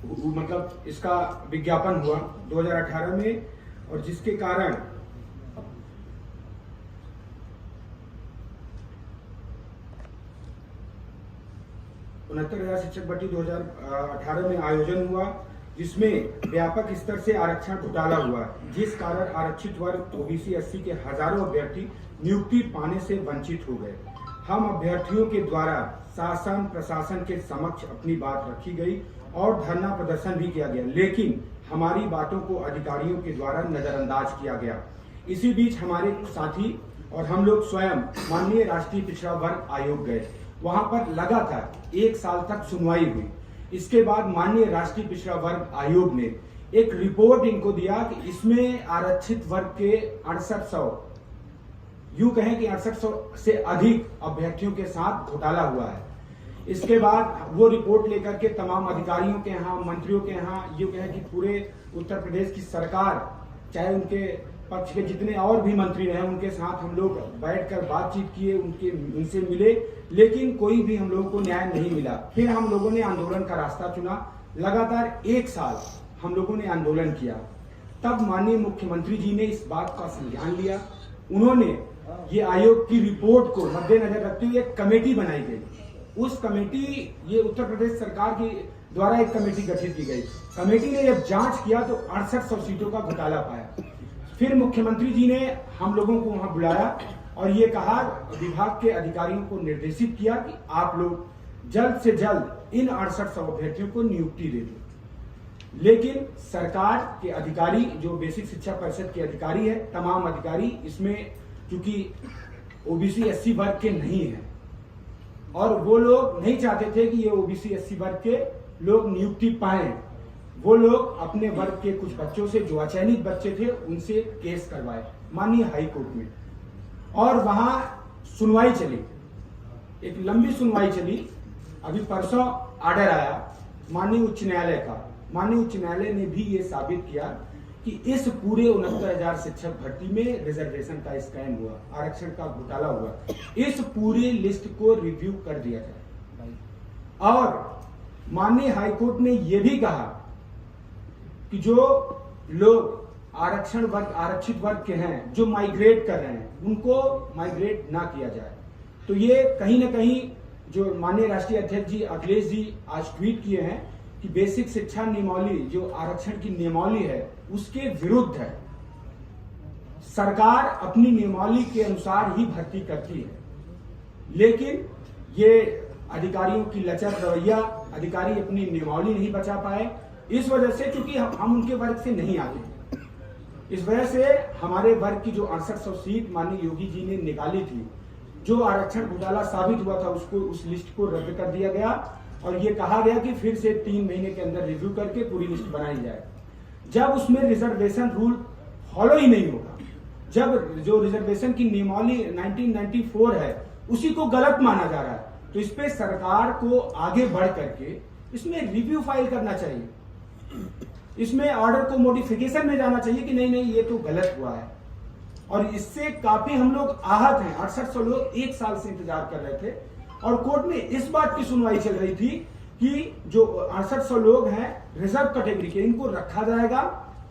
मतलब इसका विज्ञापन हुआ 2018 में, और जिसके कारण उनहत्तर हजार शिक्षक भर्ती 2018 में आयोजन हुआ, जिसमें व्यापक स्तर से आरक्षण घोटाला हुआ, जिस कारण आरक्षित वर्ग ओबीसी एससी के हजारों अभ्यर्थी नियुक्ति पाने से वंचित हो गए। हम अभ्यर्थियों के द्वारा शासन प्रशासन के समक्ष अपनी बात रखी गई और धरना प्रदर्शन भी किया गया, लेकिन हमारी बातों को अधिकारियों के द्वारा नजरअंदाज किया गया। इसी बीच हमारे साथी और हम लोग स्वयं माननीय राष्ट्रीय पिछड़ा वर्ग आयोग गए। वहां पर लगातार 1 साल तक सुनवाई हुई। इसके बाद माननीय राष्ट्रीय पिछड़ा वर्ग आयोग ने एक रिपोर्ट इनको दिया कि इसमें आरक्षित वर्ग के 6800, यूं कहें कि 6800 से अधिक अभ्यर्थियों के साथ घोटाला हुआ है। इसके बाद वो रिपोर्ट लेकर के तमाम अधिकारियों के यहाँ, मंत्रियों के यहाँ, यूं कहें कि पूरे उत्तर प्रदेश की सरकार, चाहे उनके पक्ष के जितने और भी मंत्री रहे, उनके साथ हम लोग बैठकर बातचीत किए, उनसे मिले, लेकिन कोई भी हम लोगों को न्याय नहीं मिला। फिर हम लोगों ने आंदोलन का रास्ता चुना। लगातार 1 साल हम लोगों ने आंदोलन किया। तब माननीय मुख्यमंत्री जी ने इस बात का संज्ञान लिया। उन्होंने ये आयोग की रिपोर्ट को मद्देनजर रखते हुए एक कमेटी बनाई गई। उस कमेटी, ये उत्तर प्रदेश सरकार की द्वारा एक कमेटी गठित की गई। कमेटी ने जब जांच किया तो 6800 सीटों का घोटाला पाया। फिर मुख्यमंत्री जी ने हम लोगों को वहां बुलाया और ये कहा, विभाग के अधिकारियों को निर्देशित किया कि आप लोग जल्द से जल्द इन 6800 अभ्यर्थियों को नियुक्ति दे दो। लेकिन सरकार के अधिकारी, जो बेसिक शिक्षा परिषद के अधिकारी है, तमाम अधिकारी इसमें चूंकि ओबीसी एससी वर्ग के नहीं है और वो लोग नहीं चाहते थे कि ये ओबीसी एससी वर्ग के लोग नियुक्ति पाए। वो लोग अपने वर्ग के कुछ बच्चों से, जो अचयनित बच्चे थे, उनसे केस करवाए माननीय हाई कोर्ट में, और वहां सुनवाई चली, एक लंबी सुनवाई चली। अभी परसों आर्डर आया माननीय उच्च न्यायालय का। माननीय उच्च न्यायालय ने भी ये साबित किया कि इस पूरे 69,000 शिक्षक भर्ती में रिजर्वेशन का स्कैम हुआ, आरक्षण का घोटाला हुआ। इस पूरी लिस्ट को रिव्यू कर दिया जाए। और माननीय हाईकोर्ट ने यह भी कहा कि जो लोग आरक्षित वर्ग के हैं, जो माइग्रेट कर रहे हैं, उनको माइग्रेट ना किया जाए। तो ये कहीं ना कहीं जो माननीय राष्ट्रीय अध्यक्ष जी अखिलेश जी आज ट्वीट किए हैं कि बेसिक शिक्षा नियमावली, जो आरक्षण की नियमावली है, उसके विरुद्ध है। सरकार अपनी नियमावली के अनुसार ही भर्ती करती है, लेकिन ये अधिकारियों की लचर रवैया, अधिकारी अपनी नियमावली नहीं बचा पाए, इस वजह से, क्योंकि हम उनके वर्ग से नहीं आते, इस वजह से हमारे वर्ग की जो 6800 सीट माननीय योगी जी ने निकाली थी, जो आरक्षण घोटाला साबित हुआ था, उसको, उस लिस्ट को रद्द कर दिया गया और ये कहा गया कि फिर से 3 महीने के अंदर रिव्यू करके पूरी लिस्ट बनाई जाए। जब उसमें रिजर्वेशन रूल फॉलो ही नहीं होगा, जब जो रिजर्वेशन की नियमावली 1994 है उसी को गलत माना जा रहा है, तो इस पे सरकार को आगे बढ़ करके इसमें रिव्यू फाइल करना चाहिए, इसमें ऑर्डर को मॉडिफिकेशन में जाना चाहिए कि नहीं ये तो गलत हुआ है। और इससे काफी हम लोग आहत हैं। 6800 लोग 1 साल से इंतजार कर रहे थे और कोर्ट में इस बात की सुनवाई चल रही थी कि जो 6800 लोग हैं रिजर्व कैटेगरी के, इनको रखा जाएगा।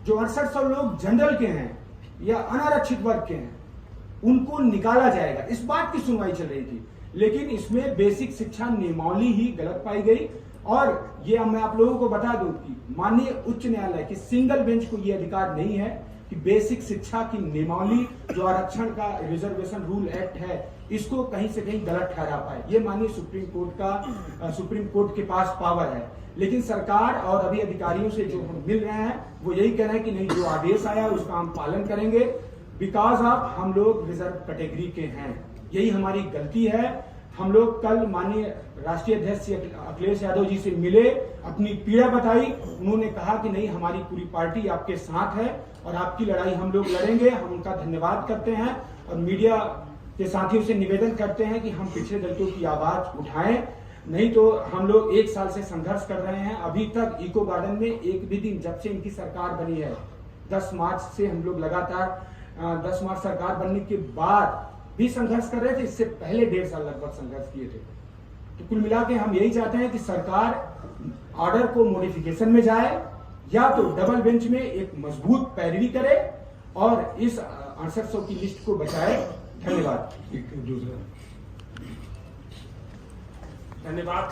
जो 6800 लोग जनरल के हैं या अनारक्षित वर्ग के हैं, उनको निकाला जाएगा। इस बात की सुनवाई चल रही थी, लेकिन इसमें बेसिक शिक्षा नियमावली ही गलत पाई गई। और ये मैं आप लोगों को बता दूं कि माननीय उच्च न्यायालय की सिंगल बेंच को ये अधिकार नहीं है कि बेसिक शिक्षा की नियमावली, जो आरक्षण का रिजर्वेशन रूल एक्ट है, इसको कहीं से कहीं गलत ठहरा पाए। ये माननीय सुप्रीम कोर्ट के पास पावर है। लेकिन सरकार और अभी अधिकारियों से जो हम मिल रहे हैं, वो यही कह रहे हैं कि नहीं, जो आदेश आया उसका हम पालन करेंगे, बिकॉज ऑफ हम लोग रिजर्व कैटेगरी के हैं। यही हमारी गलती है। हम लोग कल माननीय राष्ट्रीय अध्यक्ष अखिलेश यादव जी से मिले, अपनी पीड़ा बताई। उन्होंने कहा कि नहीं, हमारी पूरी पार्टी आपके साथ है और आपकी लड़ाई हम लोग लड़ेंगे। हम उनका धन्यवाद करते हैं और मीडिया के साथियों से निवेदन करते हैं कि हम पिछड़े दलितों की आवाज उठाएं, नहीं तो हम लोग 1 साल से संघर्ष कर रहे हैं। अभी तक इको गार्डन में एक भी दिन, जब से इनकी सरकार बनी है 10 मार्च से, हम लोग लगातार 10 मार्च सरकार बनने के बाद भी संघर्ष कर रहे थे। इससे पहले 1.5 साल लगभग संघर्ष किए थे। तो कुल मिला के हम यही चाहते हैं कि सरकार ऑर्डर को मॉडिफिकेशन में जाए या तो डबल बेंच में एक मजबूत पैरवी करे और इस 6800 की लिस्ट को बचाए। धन्यवाद। धन्यवाद।